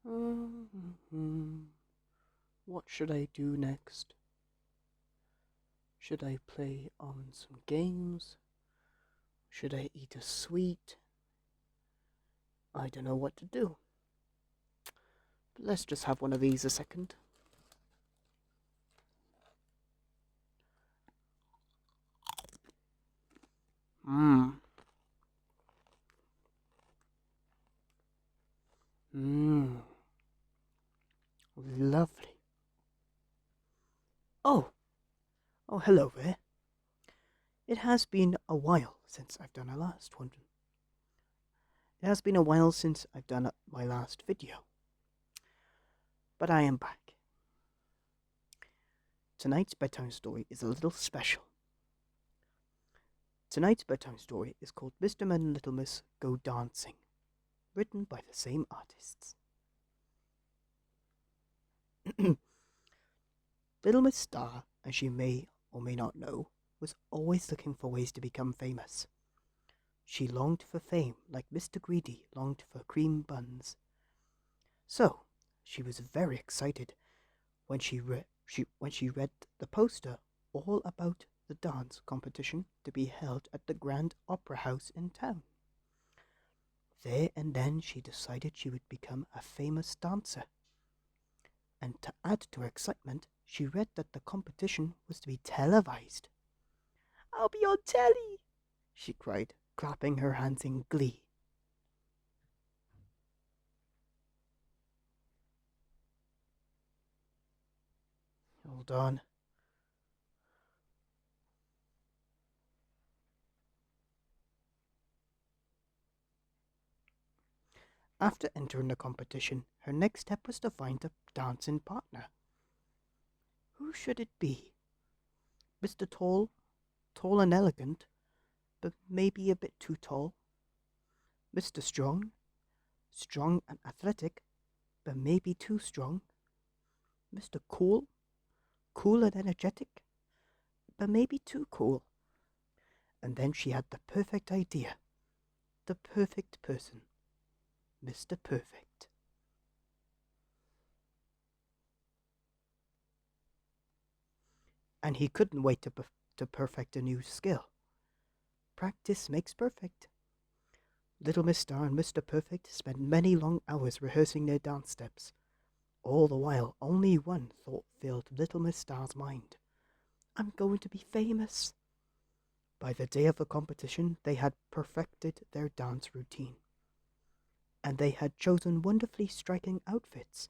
Hmm. What should I do next? Should I play on some games? Should I eat a sweet? I don't know what to do. But let's just have one of these a second. Mmm. Mmm. Lovely. Oh, oh, hello there. It has been a while since I've done a last one. It has been a while since I've done my last video. But I am back. Tonight's bedtime story is a little special. Tonight's bedtime story is called Mr. and Little Miss Go Dancing, written by the same artists. Little Miss Star, as you may or may not know, was always looking for ways to become famous. She longed for fame like Mr. Greedy longed for cream buns. So, she was very excited when she read the poster all about the dance competition to be held at the Grand Opera House in town. There and then she decided she would become a famous dancer. And to add to her excitement, she read that the competition was to be televised. "I'll be on telly!" she cried, clapping her hands in glee. Hold on. After entering the competition, her next step was to find a dancing partner. Who should it be? Mr. Tall, tall and elegant, but maybe a bit too tall. Mr. Strong, strong and athletic, but maybe too strong. Mr. Cool, cool and energetic, but maybe too cool. And then she had the perfect idea. The perfect person. Mr. Perfect. And he couldn't wait to perfect a new skill. Practice makes perfect. Little Miss Star and Mr. Perfect spent many long hours rehearsing their dance steps. All the while, only one thought filled Little Miss Star's mind. "I'm going to be famous." By the day of the competition, they had perfected their dance routine. And they had chosen wonderfully striking outfits.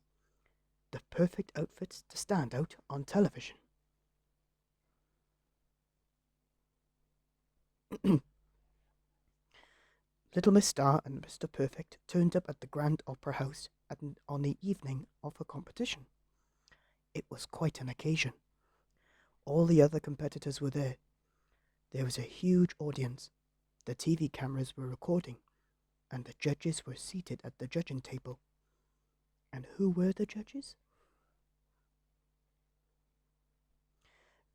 The perfect outfits to stand out on television. Little Miss Star and Mr. Perfect turned up at the Grand Opera House on the evening of the competition. It was quite an occasion. All the other competitors were there. There was a huge audience. The TV cameras were recording, and the judges were seated at the judging table. And who were the judges?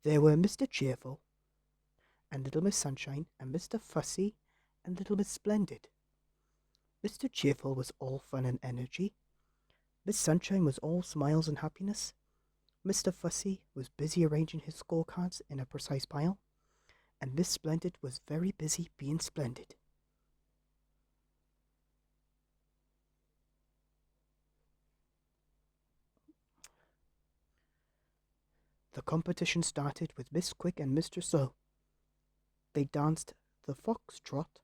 There were Mr. Cheerful, and Little Miss Sunshine, and Mr. Fussy, and Little Miss Splendid. Mr. Cheerful was all fun and energy. Miss Sunshine was all smiles and happiness. Mr. Fussy was busy arranging his scorecards in a precise pile, and Miss Splendid was very busy being splendid. The competition started with Miss Quick and Mr. Slow. They danced the foxtrot,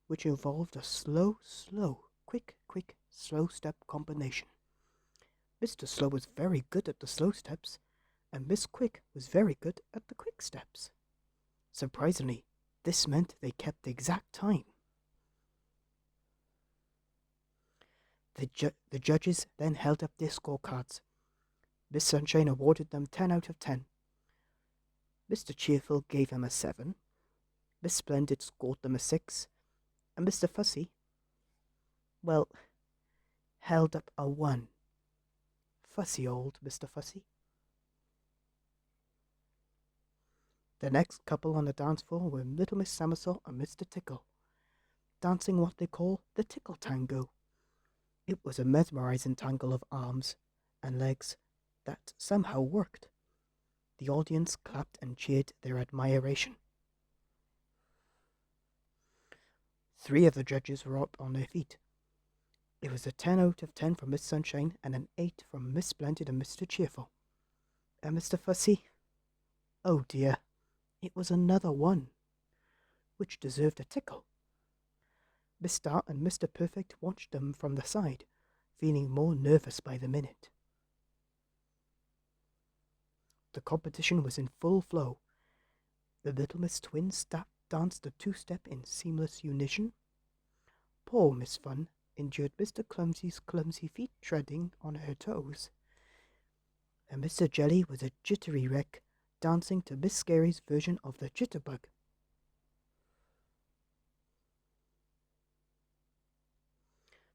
which involved a slow, slow, quick, quick, slow step combination. Mr. Slow was very good at the slow steps, and Miss Quick was very good at the quick steps. Surprisingly, this meant they kept the exact time. The judges then held up their scorecards. Miss Sunshine awarded them 10 out of 10. Mr. Cheerful gave them a 7. Miss Splendid scored them a 6. And Mr. Fussy, well, held up a 1. Fussy old Mr. Fussy. The next couple on the dance floor were Little Miss Somersault and Mr. Tickle, dancing what they call the Tickle Tango. It was a mesmerizing tangle of arms and legs that somehow worked. The audience clapped and cheered their admiration. 3 of the judges were up on their feet. It was a 10 out of 10 from Miss Sunshine and an 8 from Miss Splendid and Mr. Cheerful. And Mr. Fussy? Oh dear, it was another 1, which deserved a tickle. Miss Star and Mr. Perfect watched them from the side, feeling more nervous by the minute. The competition was in full flow. The Little Miss Twins danced the 2-step in seamless unison. Poor Miss Fun endured Mr. Clumsy's clumsy feet treading on her toes. And Mr. Jelly was a jittery wreck, dancing to Miss Scary's version of the jitterbug.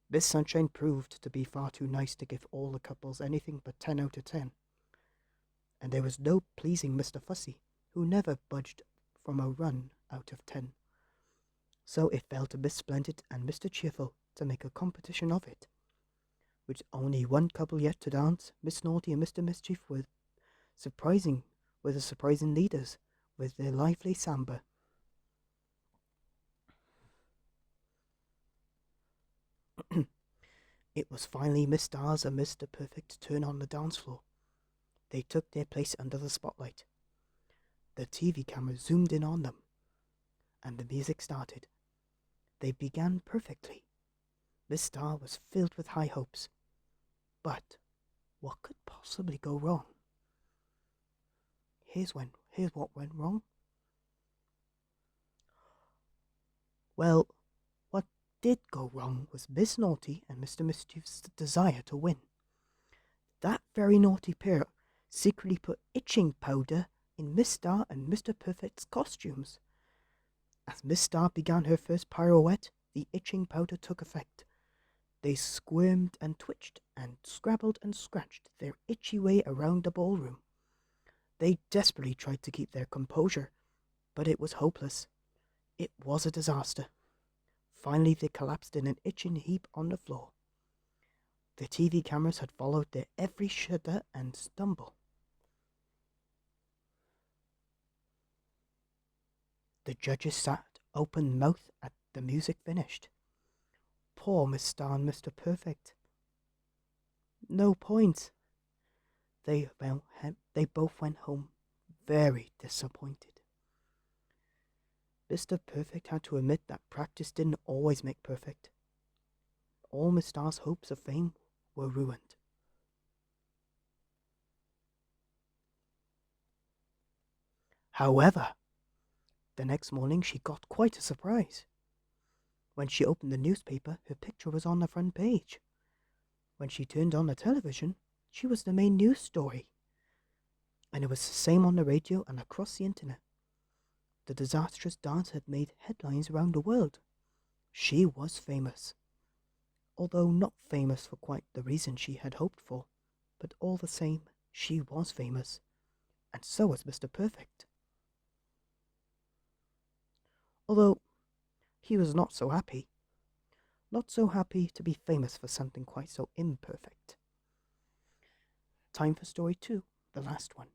Miss Sunshine proved to be far too nice to give all the couples anything but 10 out of 10. And there was no pleasing Mr. Fussy, who never budged from a run out of 10. So it fell to Miss Splendid and Mr. Cheerful to make a competition of it. With only 1 couple yet to dance, Miss Naughty and Mr. Mischief were the surprising leaders with their lively samba. It was finally Miss Stars and Mr. Perfect's turn on the dance floor. They took their place under the spotlight. The TV camera zoomed in on them, and the music started. They began perfectly. Miss Star was filled with high hopes. But what could possibly go wrong? Here's what went wrong. Well, what did go wrong was Miss Naughty and Mr. Mischief's desire to win. That very naughty pair secretly put itching powder in Miss Star and Mr. Perfect's costumes. As Miss Star began her first pirouette, the itching powder took effect. They squirmed and twitched and scrabbled and scratched their itchy way around the ballroom. They desperately tried to keep their composure, but it was hopeless. It was a disaster. Finally, they collapsed in an itching heap on the floor. The TV cameras had followed their every shudder and stumble. The judges sat open-mouthed as the music finished. Poor Miss Star and Mr. Perfect. No points. They both went home very disappointed. Mr. Perfect had to admit that practice didn't always make perfect. All Miss Star's hopes of fame were ruined. However, the next morning she got quite a surprise. When she opened the newspaper, her picture was on the front page. When she turned on the television, she was the main news story. And it was the same on the radio and across the internet. The disastrous dance had made headlines around the world. She was famous. Although not famous for quite the reason she had hoped for, but all the same, she was famous. And so was Mr. Perfect. Although he was not so happy. Not so happy to be famous for something quite so imperfect. Time for story 2, the last one.